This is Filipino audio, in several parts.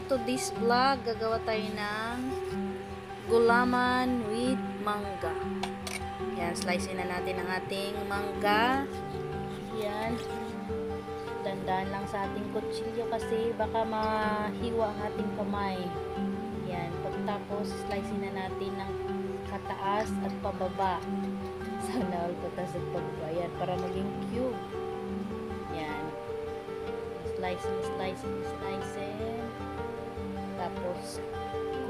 today's vlog, gagawa tayo ng gulaman with mangga. Yan, slicein na natin ang ating mangga. Yan. Dandan lang sa ating kutsilyo kasi baka mahiwa ang ating kamay. Yan. Pagtapos, slicein na natin ng kataas at pababa. Sana all kataas at pababa. Yan, para maging cube. Yan. Slicing. Tapos,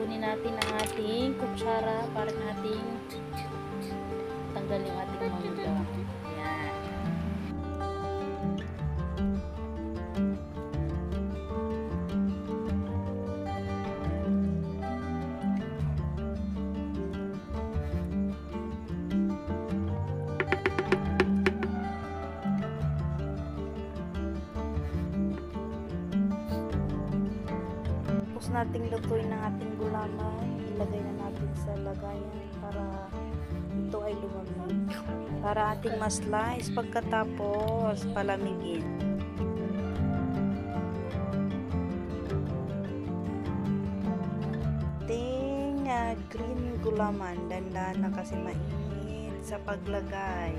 kunin natin ang ating kutsara para nating tanggal yung ating mangga. Yan. Nating lutuin ng ating gulaman, ilagay na natin sa lagayan para ito ay lumamig, para ating ma-slice. Pagkatapos palamigin. Ating green gulaman, dandan na kasi mainit sa paglagay.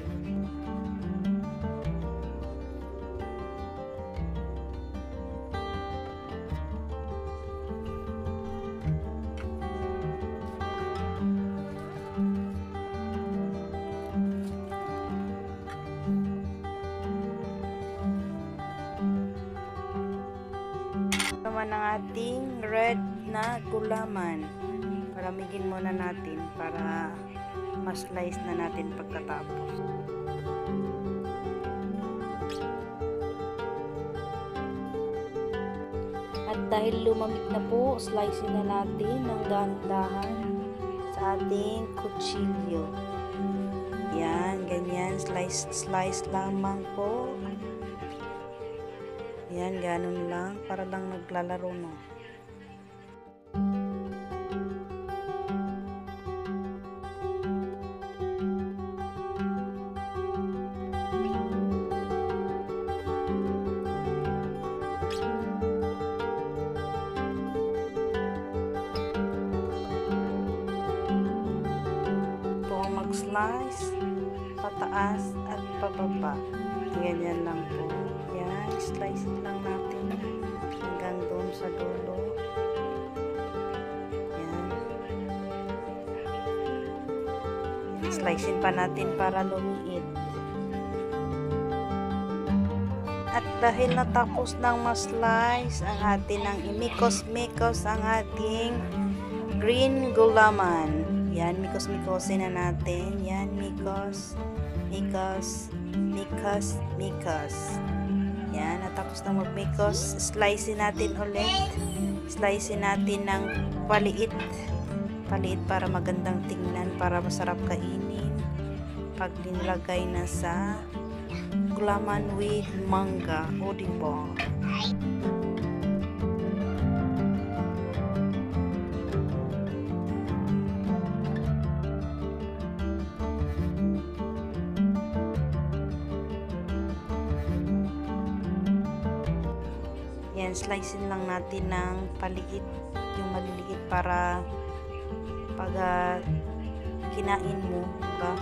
Naman ang ating red na gulaman. Palamigin muna natin para ma-slice na natin pagkatapos. At dahil lumamig na po, slice na natin ng dahan-dahan sa ating kutsilyo. Yan, ganyan, slice lamang po. Yan, ganun lang, para lang naglalaro na. Po mag-slice, pataas at pababa. Ganyan lang po. Yan, slice lang natin hanggang doon sa dulo. Yan. Slicein pa natin para lumiit. At dahil natapos nang ma-slice ang atin ng imikos-mikos ang ating green gulaman. Yan, mikos-mikosin na natin. Yan, mikos. Yan, natapos na magmikos, slicein natin ulit. Slicein natin ng paliit para magandang tingnan, para masarap kainin pag nilagay na sa gulaman with mangga. O diba? Yan, slicein lang natin ng paliit, yung maliliit para pag kinain mo, diba?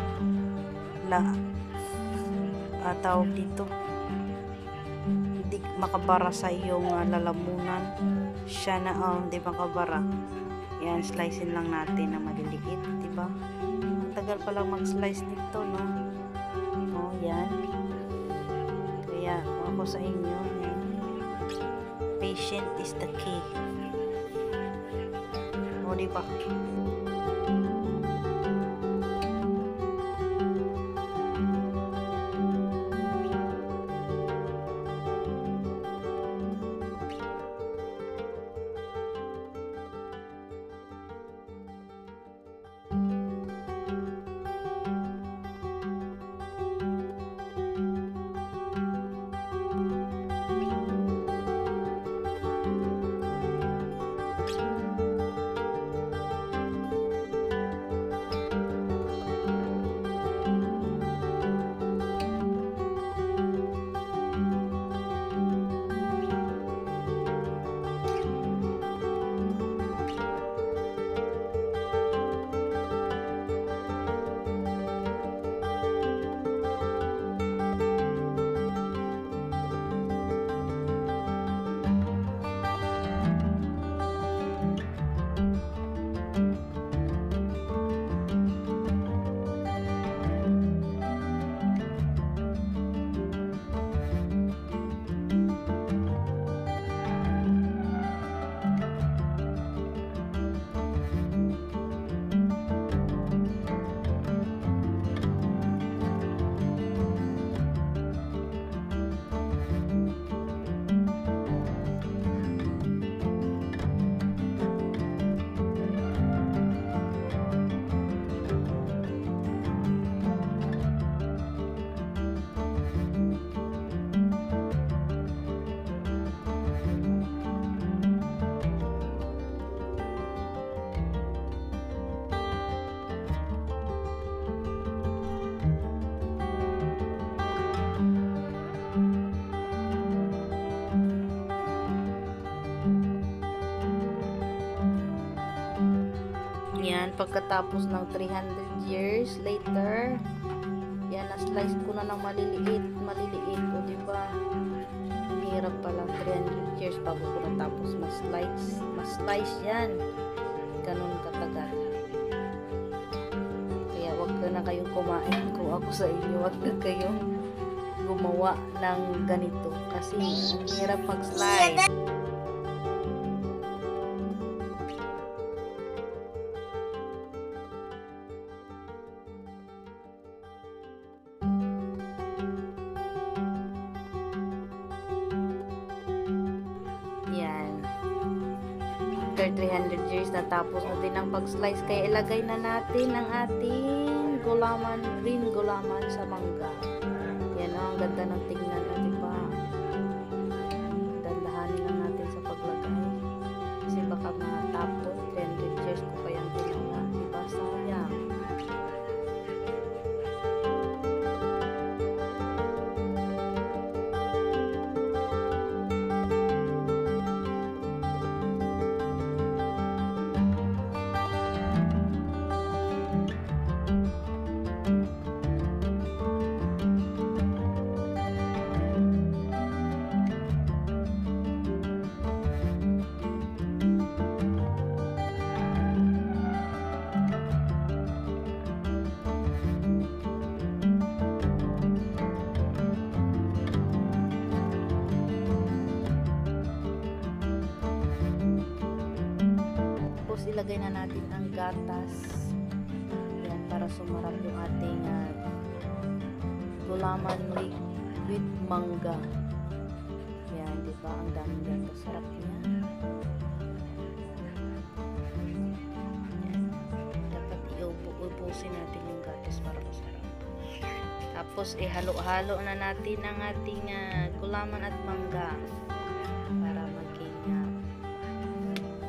Tawag dito, hindi makabara sa iyong lalamunan. Siya na, hindi makabara. Yan, slicein lang natin ng maliliit, diba? Tagal pa lang mag-slice nito, no? Yan. Kaya, ako sa inyo, yan. Patient is the key. O, diba? Yan, pagkatapos ng 300 years later, yan, na-slice ko na ng maliliit. O, diba? Ang hirap pala, 300 years bago ko natapos mas-slice yan. Ganun katagal. Kaya wag na kayong kumain kung ako sa inyo. Wag na kayong gumawa ng ganito. Kasi ang hirap mag-slice. Yan. After 300 years, natapos na din ang pag-slice. Kaya ilagay na natin ang ating gulaman, green gulaman sa mangga. Yan o, ang ganda ng tingnan. O, diba? Dandahanin lang natin sa paglagay. Kasi baka matapos. 300 years ko pa yung ginawa. Diba? Sayang. Tapos ilagay na natin ang gatas. Yan, para sumarap yung ating gulaman with mangga. Yan, di ba? Ang daming gatas. Sarap niya. Yan. Dapat iubusin natin yung gatas para masarap. Tapos ihalo-halo na natin ang ating gulaman at mangga para maging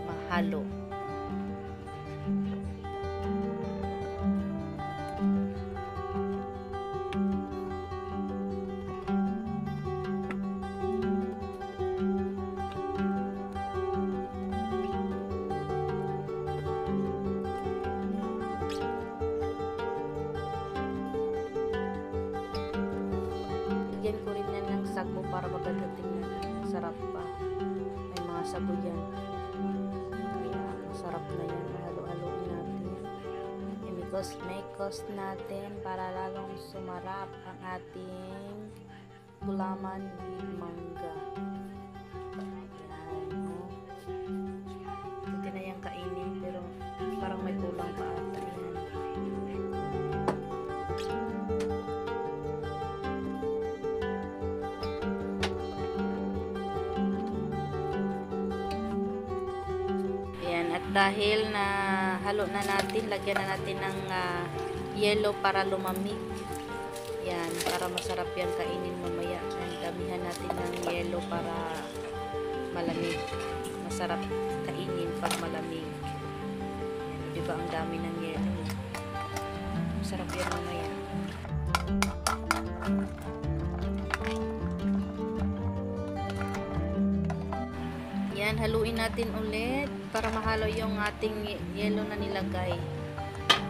mahalo. Lagyan ko rin yan ng sago para maganda tingnan. Sarap pa. May mga sago yan. Kaya masarap na yan. Halo-haloin natin. Imikos natin para lalong sumarap ang ating gulaman with mangga. Yan. No? Hindi na yan kainin pero parang may kulang pa ata yan. At dahil na halo na natin, lagyan na natin ng yelo para lumamig. Yan, para masarap yan kainin mamaya. And damihan natin ng yelo para malamig. Masarap kainin pag malamig. Yan, diba ang dami ng yelo? Masarap yan mamaya. Yan, haluin natin ulit para mahalo yung ating yelo na nilagay.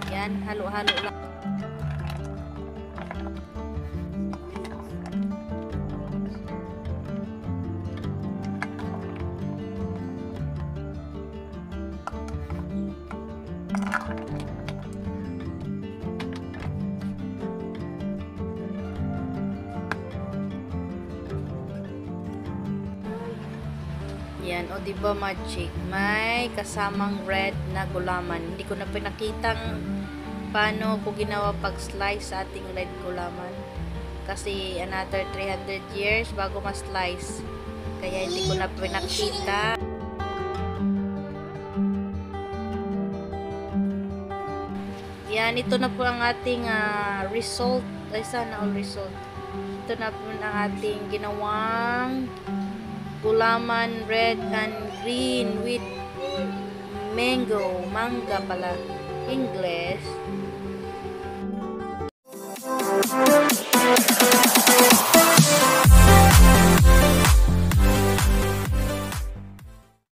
Yan, halo-halo lang. Yan, o diba magic? May kasamang red na gulaman. Hindi ko na pinakitang paano ko ginawa pag-slice sa ating red gulaman. Kasi another 300 years bago ma-slice. Kaya hindi ko na pinakita. Yan, ito na po ang ating result. Ay, sana all result. Ito na po ang ating ginawang gulaman red and green with mangga pala English.